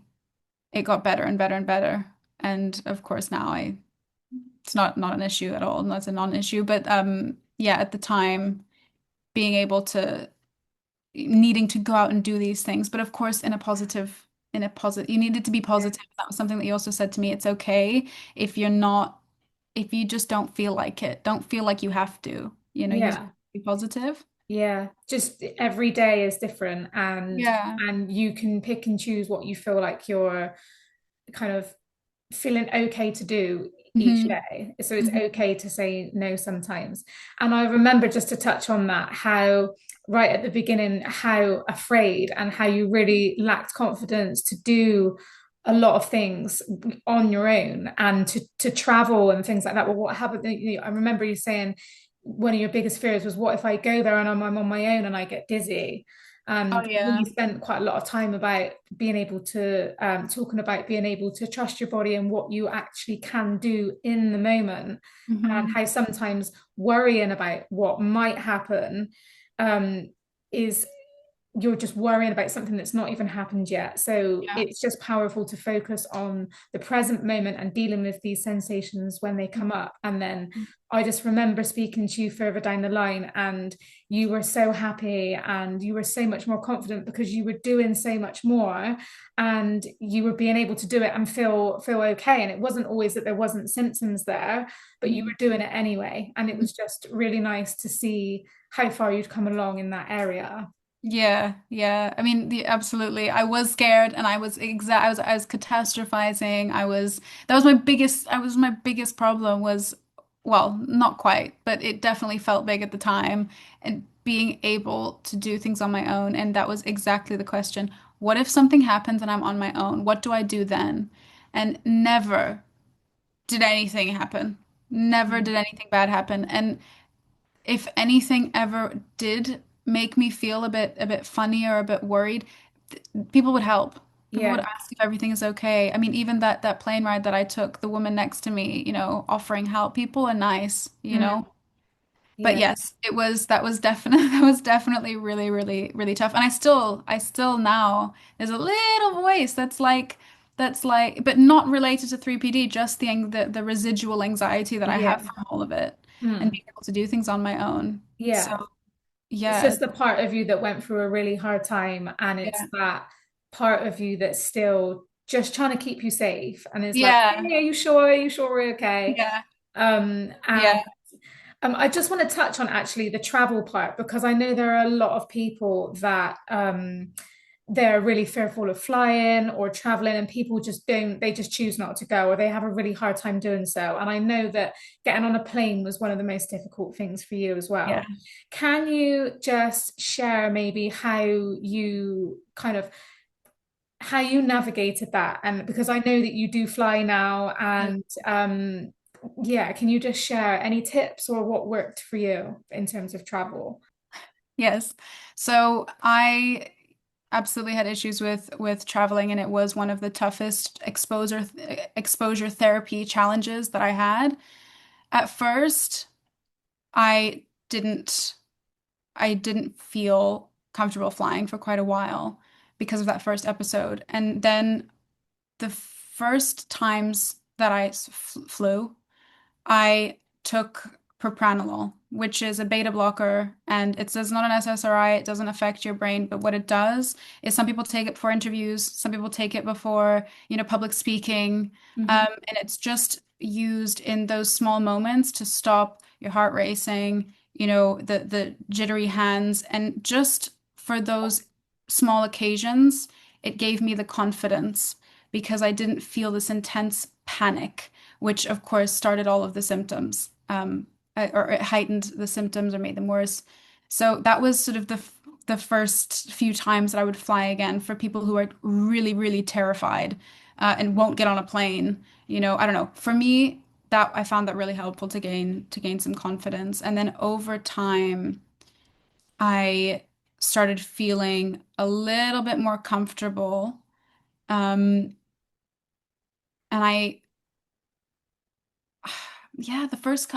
S2: it got better and better and better. And of course now it's not an issue at all. That's a non-issue. But yeah, at the time, being able to needing to go out and do these things, but of course in a positive, you needed to be
S1: Yeah.
S2: positive. That was something that you also said to me. It's okay if you're not, if you just don't feel like it. Don't feel like you have to. You know, you just
S1: Yeah.
S2: be positive.
S1: Yeah. Just every day is different,
S2: Yeah.
S1: and you can pick and choose what you feel like you're kind of feeling okay to do each
S2: hmm
S1: day. So it's
S2: hmm
S1: okay to say no sometimes. And I remember, just to touch on that, how right at the beginning, how afraid and how you really lacked confidence to do a lot of things on your own and to travel and things like that. Well, what happened? I remember you saying one of your biggest fears was, what if I go there and I'm on my own and I get dizzy?
S2: Oh
S1: And we
S2: yeah.
S1: spent quite a lot of time about being able to talking about being able to trust your body and what you actually can do in the moment, and
S2: Hmm.
S1: how sometimes worrying about what might happen um, is you're just worrying about something that's not even happened yet. So
S2: Yeah.
S1: it's just powerful to focus on the present moment and dealing with these sensations when they come up. And then I just remember speaking to you further down the line, and you were so happy and you were so much more confident because you were doing so much more, and you were being able to do it and feel okay. And it wasn't always that there wasn't symptoms there, but you
S2: Mhm.
S1: were doing it anyway. And it was just really nice to see how far you'd come along in that area.
S2: Yeah, yeah. I mean, absolutely. I was scared and I was catastrophizing. That was my biggest problem was, well, not quite, but it definitely felt big at the time, and being able to do things on my own. And that was exactly the question. What if something happens and I'm on my own? What do I do then? And never did anything happen. Never
S1: Mm.
S2: did anything bad happen. And if anything ever did make me feel a bit funny or a bit worried, people would help. People would
S1: Yeah.
S2: ask if everything is okay. I mean, even that plane ride that I took, the woman next to me, offering help, people are nice.
S1: Mm.
S2: But
S1: Yeah.
S2: yes, that was definitely that was definitely really, really, really tough. And I still now there's a little voice that's like, but not related to 3PD, just the residual anxiety that I have
S1: Yeah.
S2: from all of it and
S1: Mm.
S2: being able to do things on my own. So
S1: Yeah. It's
S2: yeah,
S1: just the part of you that went through a really hard time, and it's
S2: yeah,
S1: that part of you that's still just trying to keep you safe and is like,
S2: yeah,
S1: hey, are you sure? Are you sure we're okay?
S2: yeah,
S1: And
S2: yeah,
S1: I just want to touch on actually the travel part, because I know there are a lot of people that they're really fearful of flying or traveling, and people just don't, they just choose not to go, or they have a really hard time doing so. And I know that getting on a plane was one of the most difficult things for you as
S2: yeah.
S1: well. Can you just share maybe how you kind of how you navigated that? And because I know that you do fly now, and yeah, can you just share any tips or what worked for you in terms of travel?
S2: Yes. So I absolutely had issues with traveling, and it was one of the toughest exposure therapy challenges that I had. At first, I didn't I didn't feel comfortable flying for quite a while because of that first episode. And then the first times that I flew, I took propranolol, which is a beta blocker, and it's not an SSRI. It doesn't affect your brain, but what it does is some people take it before interviews, some people take it before, public speaking,
S1: Hmm.
S2: and it's just used in those small moments to stop your heart racing, the jittery hands, and just for those small occasions, it gave me the confidence because I didn't feel this intense panic which of course started all of the symptoms, or it heightened the symptoms or made them worse. So that was sort of the first few times that I would fly again for people who are really, really terrified, and won't get on a plane. I don't know. For me, that I found that really helpful to gain some confidence. And then over time, I started feeling a little bit more comfortable. Um, and I Yeah, the first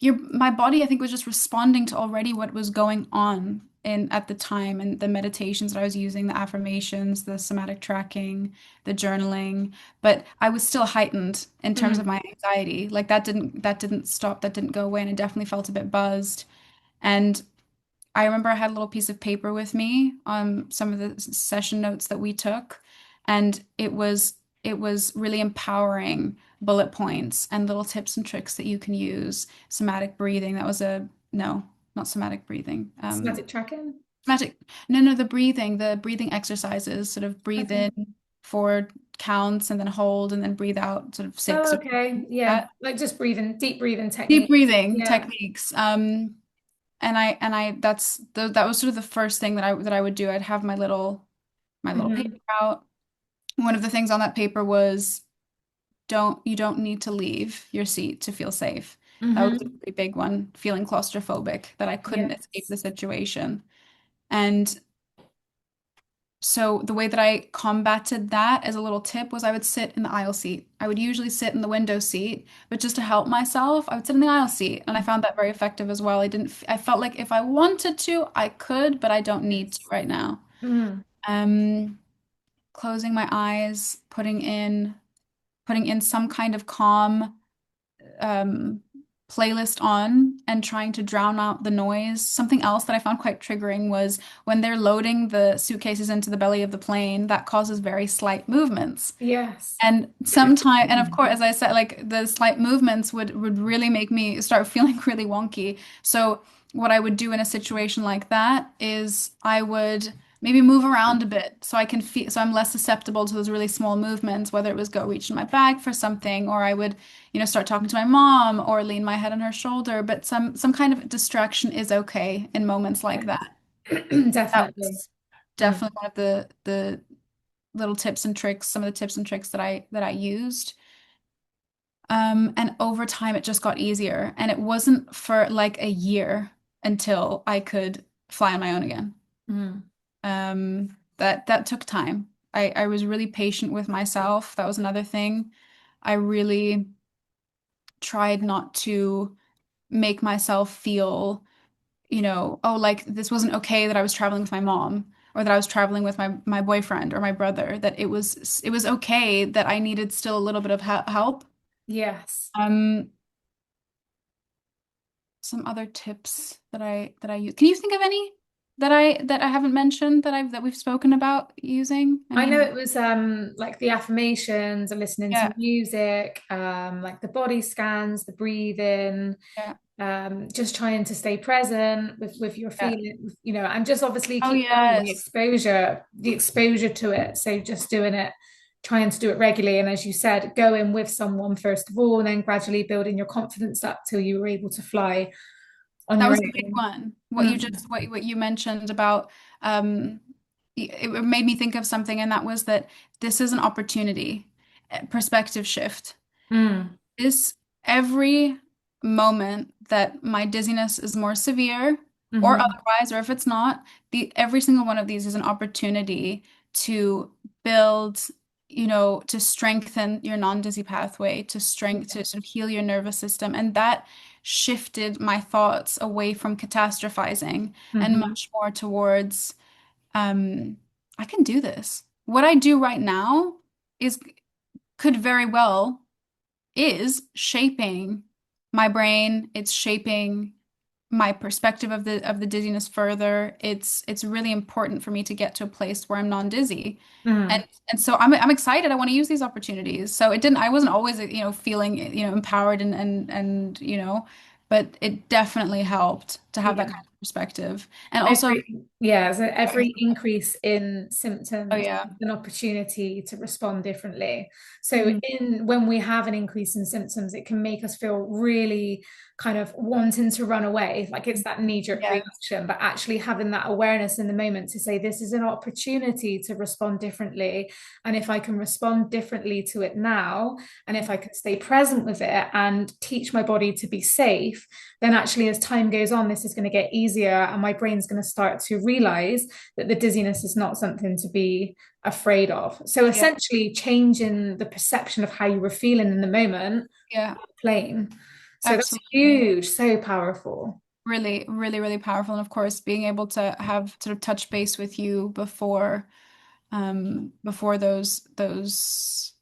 S2: your my body I think was just responding to already what was going on in at the time, and the meditations that I was using, the affirmations, the somatic tracking, the journaling, but I was still heightened in terms of
S1: Mm.
S2: my anxiety. Like that didn't stop, that didn't go away, and I definitely felt a bit buzzed. And I remember I had a little piece of paper with me on some of the session notes that we took, and it was really empowering bullet points and little tips and tricks that you can use. Somatic breathing, that was a no, not somatic breathing.
S1: Somatic tracking?
S2: Somatic, no, the breathing exercises, sort of breathe
S1: Okay.
S2: in 4 counts and then hold and then breathe out sort of six
S1: Oh,
S2: or
S1: okay. Yeah.
S2: that.
S1: Like just breathing, deep breathing
S2: Deep
S1: technique.
S2: breathing
S1: Yeah.
S2: techniques. And I that was sort of the first thing that I would do. I'd have my little paper
S1: Hmm.
S2: out. One of the things on that paper was, don't you don't need to leave your seat to feel safe. That was a
S1: Mm-hmm.
S2: really big one, feeling claustrophobic, that I couldn't escape
S1: Yes.
S2: the situation. And so the way that I combated that as a little tip was I would sit in the aisle seat. I would usually sit in the window seat, but just to help myself, I would sit in the aisle seat, and I found that very effective as well. I felt like if I wanted to, I could, but I don't need to
S1: Yes.
S2: right now.
S1: Mm.
S2: Um, Closing my eyes, putting in some kind of calm um, playlist on and trying to drown out the noise. Something else that I found quite triggering was when they're loading the suitcases into the belly of the plane, that causes very slight movements.
S1: Yes.
S2: And sometimes, and of course, as I said, like the slight movements would really make me start feeling really wonky. So what I would do in a situation like that is I would maybe move around a bit so I can feel, so I'm less susceptible to those really small movements, whether it was go reach in my bag for something, or I would, start talking to my mom or lean my head on her shoulder. But some kind of distraction is okay in moments like that. That
S1: Definitely.
S2: was
S1: Mm.
S2: definitely one of the little tips and tricks, some of the tips and tricks that I used. And over time, it just got easier. And it wasn't for like a year until I could fly on my own again.
S1: Mm.
S2: That took time. I was really patient with myself. That was another thing. I really tried not to make myself feel, oh, like this wasn't okay that I was traveling with my mom or that I was traveling with my boyfriend or my brother, that it was okay that I needed still a little bit of help.
S1: Yes.
S2: Um, some other tips that I use. Can you think of any that I haven't mentioned that we've spoken about using? I
S1: I know
S2: mean,
S1: it was like the affirmations and listening to
S2: yeah,
S1: music, like the body scans, the breathing,
S2: yeah,
S1: just trying to stay present with your
S2: yeah.
S1: feelings, and just obviously
S2: Oh
S1: keep going with
S2: yes.
S1: the exposure to it. So just doing it, trying to do it regularly. And as you said, go in with someone first of all, and then gradually building your confidence up till you were able to fly on
S2: That
S1: your
S2: was a big
S1: own.
S2: one.
S1: Mm,
S2: What you mentioned about um it made me think of something, and that was that this is an opportunity, perspective shift.
S1: mm,
S2: This every moment that my dizziness is more severe or
S1: mhm.
S2: otherwise, or if it's not, the every single one of these is an opportunity to build, to strengthen your non-dizzy pathway, to sort of heal your nervous system. And that shifted my thoughts away from catastrophizing and
S1: Mhm.
S2: much more towards um, I can do this. What I do right now is could very well is shaping my brain. It's shaping my perspective of the dizziness further. It's really important for me to get to a place where I'm non-dizzy. And
S1: Mm.
S2: and so I'm excited. I want to use these opportunities. So I wasn't always, feeling, empowered and but it definitely helped to have that
S1: Yeah.
S2: kind of perspective. And also,
S1: So every increase in
S2: oh
S1: symptoms
S2: yeah.
S1: is an opportunity to respond differently. So
S2: Mhm.
S1: in when we have an increase in symptoms, it can make us feel really kind of wanting to run away, like it's that knee-jerk
S2: Yeah,
S1: reaction, but actually having that awareness in the moment to say this is an opportunity to respond differently. And if I can respond differently to it now, and if I can stay present with it and teach my body to be safe, then actually as time goes on, this is going to get easier and my brain's going to start to realize that the dizziness is not something to be afraid of. So
S2: yeah,
S1: essentially changing the perception of how you were feeling in the moment,
S2: yeah,
S1: plain. So that's
S2: absolutely.
S1: huge, so powerful.
S2: Really, really, really powerful. And of course, being able to have sort of touch base with you before those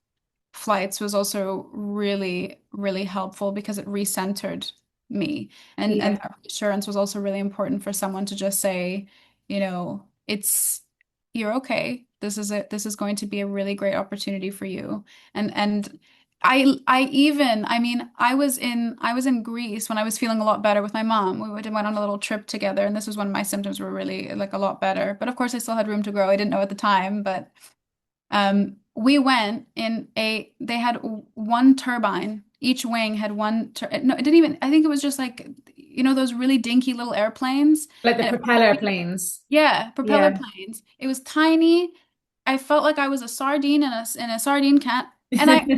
S2: flights was also really, really helpful because it recentered me. And
S1: Yeah.
S2: that reassurance was also really important for someone to just say, it's you're okay. This is going to be a really great opportunity for you. And I mean, I was in Greece when I was feeling a lot better with my mom. We went on a little trip together, and this was when my symptoms were really like a lot better. But of course, I still had room to grow. I didn't know at the time, but we went they had one turbine. Each wing had no, it didn't even, I think it was just like, those really dinky little airplanes.
S1: Like the
S2: And it
S1: propeller planes.
S2: yeah, propeller
S1: Yeah.
S2: planes. It was tiny. I felt like I was a sardine in a sardine can. And I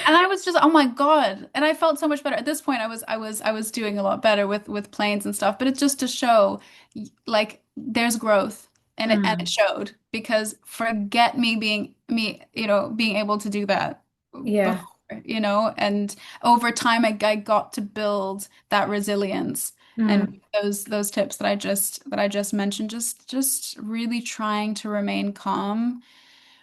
S2: and I was just, oh my God. And I felt so much better. At this point, I was doing a lot better with planes and stuff. But it's just to show like there's growth and it
S1: Mm,
S2: showed because forget me being me, being able to do that
S1: yeah.
S2: before, and over time I got to build that resilience. And
S1: Mm,
S2: those tips that I just mentioned, just really trying to remain calm,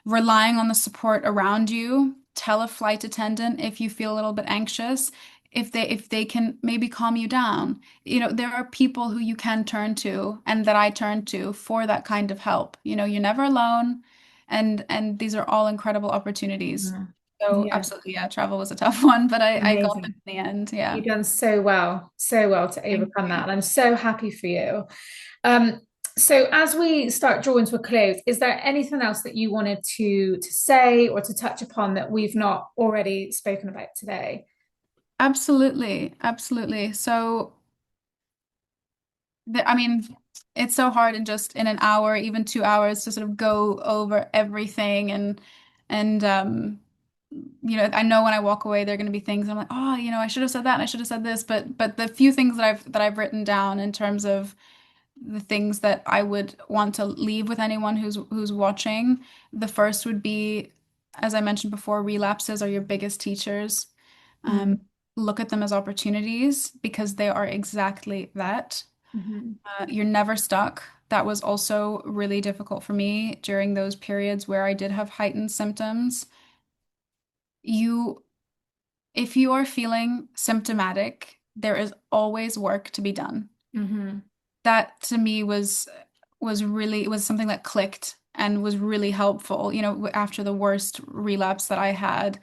S2: relying on the support around you. Tell a flight attendant if you feel a little bit anxious, if they can maybe calm you down. There are people who you can turn to and that I turn to for that kind of help. You're never alone, and these are all incredible opportunities.
S1: mm.
S2: So
S1: Yeah,
S2: absolutely, yeah, travel was a tough one, but I got it
S1: amazing.
S2: in the end. Yeah.
S1: You've done so well to
S2: Thank
S1: overcome that.
S2: you.
S1: And I'm so happy for you. Um, so as we start drawing to a close, is there anything else that you wanted to say or to touch upon that we've not already spoken about today?
S2: Absolutely, absolutely. So I mean, it's so hard in an hour, even 2 hours, to sort of go over everything and I know when I walk away, there are going to be things I'm like, oh, I should have said that and I should have said this, but the few things that I've written down in terms of the things that I would want to leave with anyone who's watching, the first would be, as I mentioned before, relapses are your biggest teachers. Um,
S1: Mm,
S2: Look at them as opportunities because they are exactly that.
S1: mhm,
S2: You're never stuck. That was also really difficult for me during those periods where I did have heightened symptoms. You, if you are feeling symptomatic, there is always work to be done.
S1: mhm,
S2: That to me was really, it was something that clicked and was really helpful, after the worst relapse that I had,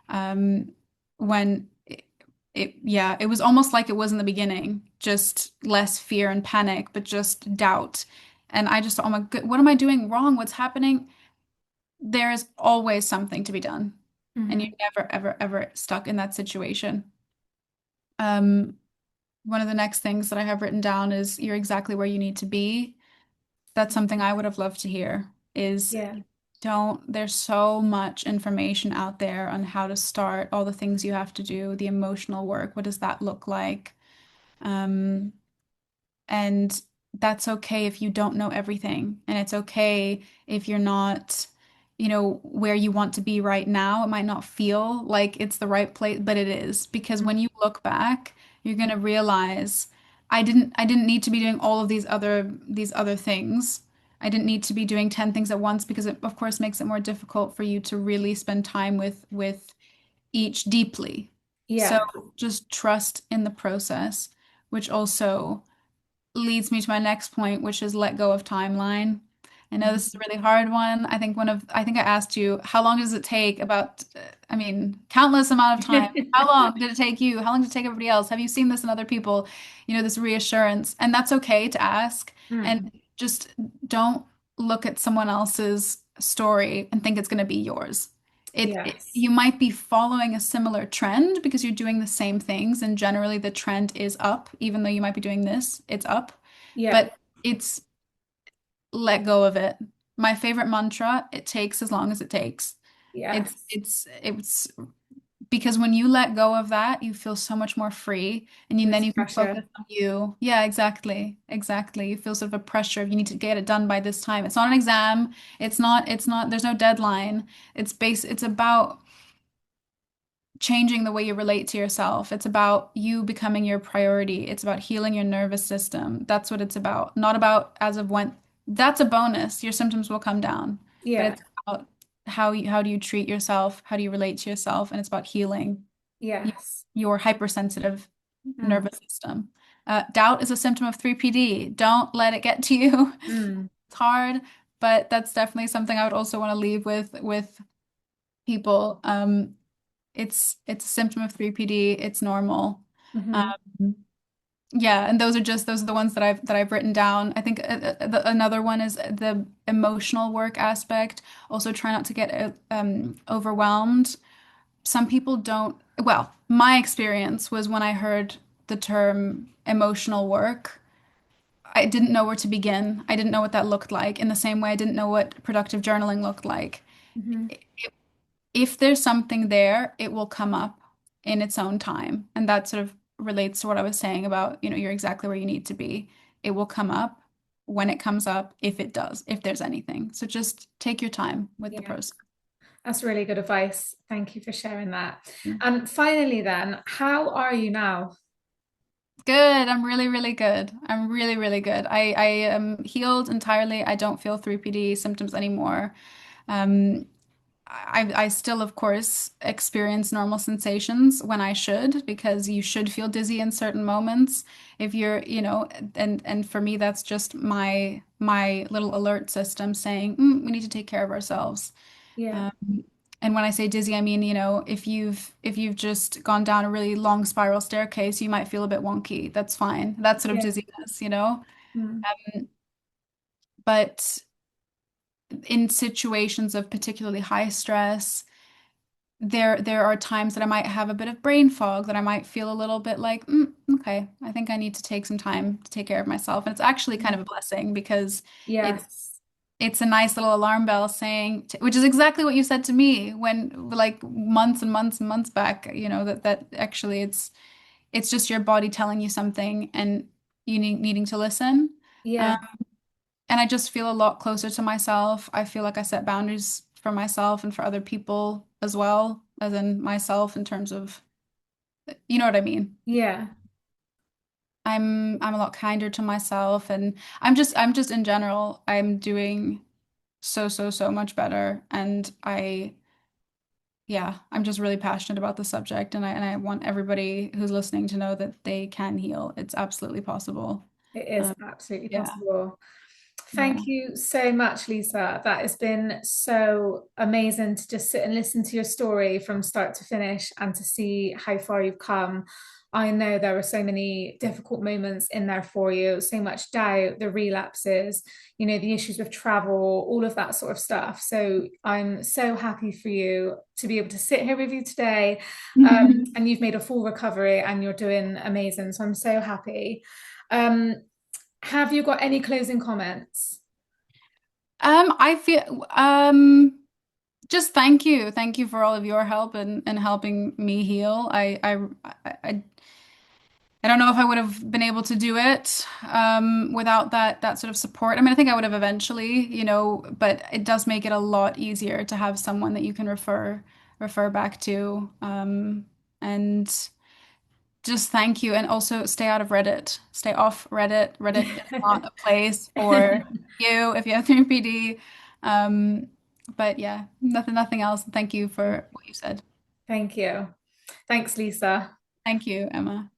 S2: um, when yeah, it was almost like it was in the beginning, just less fear and panic, but just doubt. And I just thought, oh my God, what am I doing wrong? What's happening? There is always something to be done. And you're
S1: mhm,
S2: never, ever, ever stuck in that situation. Um, One of the next things that I have written down is you're exactly where you need to be. That's something I would have loved to hear is
S1: yeah.
S2: there's so much information out there on how to start, all the things you have to do, the emotional work, what does that look like? Um, And that's okay if you don't know everything. And it's okay if you're not, where you want to be right now. It might not feel like it's the right place, but it is. Because when you look back, you're going to realize I didn't need to be doing all of these other things. I didn't need to be doing 10 things at once because it of course makes it more difficult for you to really spend time with each deeply. So
S1: Yeah.
S2: just trust in the process, which also leads me to my next point, which is let go of timeline. I know this is a
S1: Mhm.
S2: really hard one. I think I asked you, how long does it take about, I mean, countless amount of time. How long did it take you? How long did it take everybody else? Have you seen this in other people? This reassurance. And that's okay to ask. And
S1: Mm,
S2: just don't look at someone else's story and think it's going to be yours.
S1: yes.
S2: You might be following a similar trend because you're doing the same things, and generally the trend is up, even though you might be doing this, it's up.
S1: Yeah.
S2: But it's let go of it. My favorite mantra, it takes as long as it takes.
S1: Yes.
S2: It's because when you let go of that, you feel so much more free, and then
S1: Less
S2: you can
S1: pressure.
S2: focus on you. Yeah, exactly. Exactly. You feel sort of a pressure of you need to get it done by this time. It's not an exam. It's not, there's no deadline. It's about changing the way you relate to yourself. It's about you becoming your priority. It's about healing your nervous system. That's what it's about. Not about as of when. That's a bonus. Your symptoms will come down. But
S1: Yeah.
S2: it's about how do you treat yourself? How do you relate to yourself? And it's about healing y-
S1: Yes.
S2: your hypersensitive
S1: Mm,
S2: nervous system. Doubt is a symptom of 3PD. Don't let it get to you.
S1: mm,
S2: It's hard, but that's definitely something I would also want to leave with people. It's a symptom of 3PD. It's normal.
S1: mhm,
S2: Um, yeah, and those are the ones that I've written down. I think another one is the emotional work aspect. Also, try not to get overwhelmed. Some people don't. Well, my experience was when I heard the term emotional work, I didn't know where to begin. I didn't know what that looked like. In the same way, I didn't know what productive journaling looked like.
S1: mhm.
S2: if there's something there, it will come up in its own time. And that sort of relates to what I was saying about, you're exactly where you need to be. It will come up when it comes up, if it does, if there's anything. So just take your time with the
S1: Yeah,
S2: process.
S1: that's really good advice. Thank you for sharing that. And finally, then, how are you now?
S2: Good. I'm really, really good. I'm really, really good. I am healed entirely. I don't feel 3PD symptoms anymore. Um, I still, of course, experience normal sensations when I should, because you should feel dizzy in certain moments. If and for me, that's just my little alert system saying, we need to take care of ourselves.
S1: Yeah,
S2: Um, and when I say dizzy, I mean, if you've just gone down a really long spiral staircase, you might feel a bit wonky. That's fine. That's sort of
S1: yeah.
S2: dizziness.
S1: Mm.
S2: But in situations of particularly high stress, there are times that I might have a bit of brain fog, that I might feel a little bit like, okay, I think I need to take some time to take care of myself. And it's actually kind of a blessing, because it's
S1: Yes.
S2: it's a nice little alarm bell saying, which is exactly what you said to me when, like, months and months and months back, that actually it's just your body telling you something, and you needing to listen. Um,
S1: Yeah.
S2: and I just feel a lot closer to myself. I feel like I set boundaries for myself and for other people as well, as in myself in terms of, you know what I mean?
S1: Yeah.
S2: I'm a lot kinder to myself, and I'm just in general, I'm doing so much better. And I'm just really passionate about the subject, and I want everybody who's listening to know that they can heal. It's absolutely possible.
S1: It is
S2: Um,
S1: absolutely
S2: yeah,
S1: possible.
S2: yeah.
S1: Thank you so much, Lisa. That has been so amazing to just sit and listen to your story from start to finish and to see how far you've come. I know there were so many difficult moments in there for you, so much doubt, the relapses, the issues with travel, all of that sort of stuff. So I'm so happy for you to be able to sit here with you today. And you've made a full recovery and you're doing amazing. So I'm so happy. Um, have you got any closing comments?
S2: I feel just thank you. Thank you for all of your help and helping me heal. I don't know if I would have been able to do it without that sort of support. I mean, I think I would have eventually, but it does make it a lot easier to have someone that you can refer back to. And just thank you. And also stay out of Reddit. Stay off Reddit. Reddit is not a place for you if you have 3PD. Um, but yeah, nothing else. Thank you for what you said.
S1: Thank you. Thanks, Lisa.
S2: Thank you, Emma.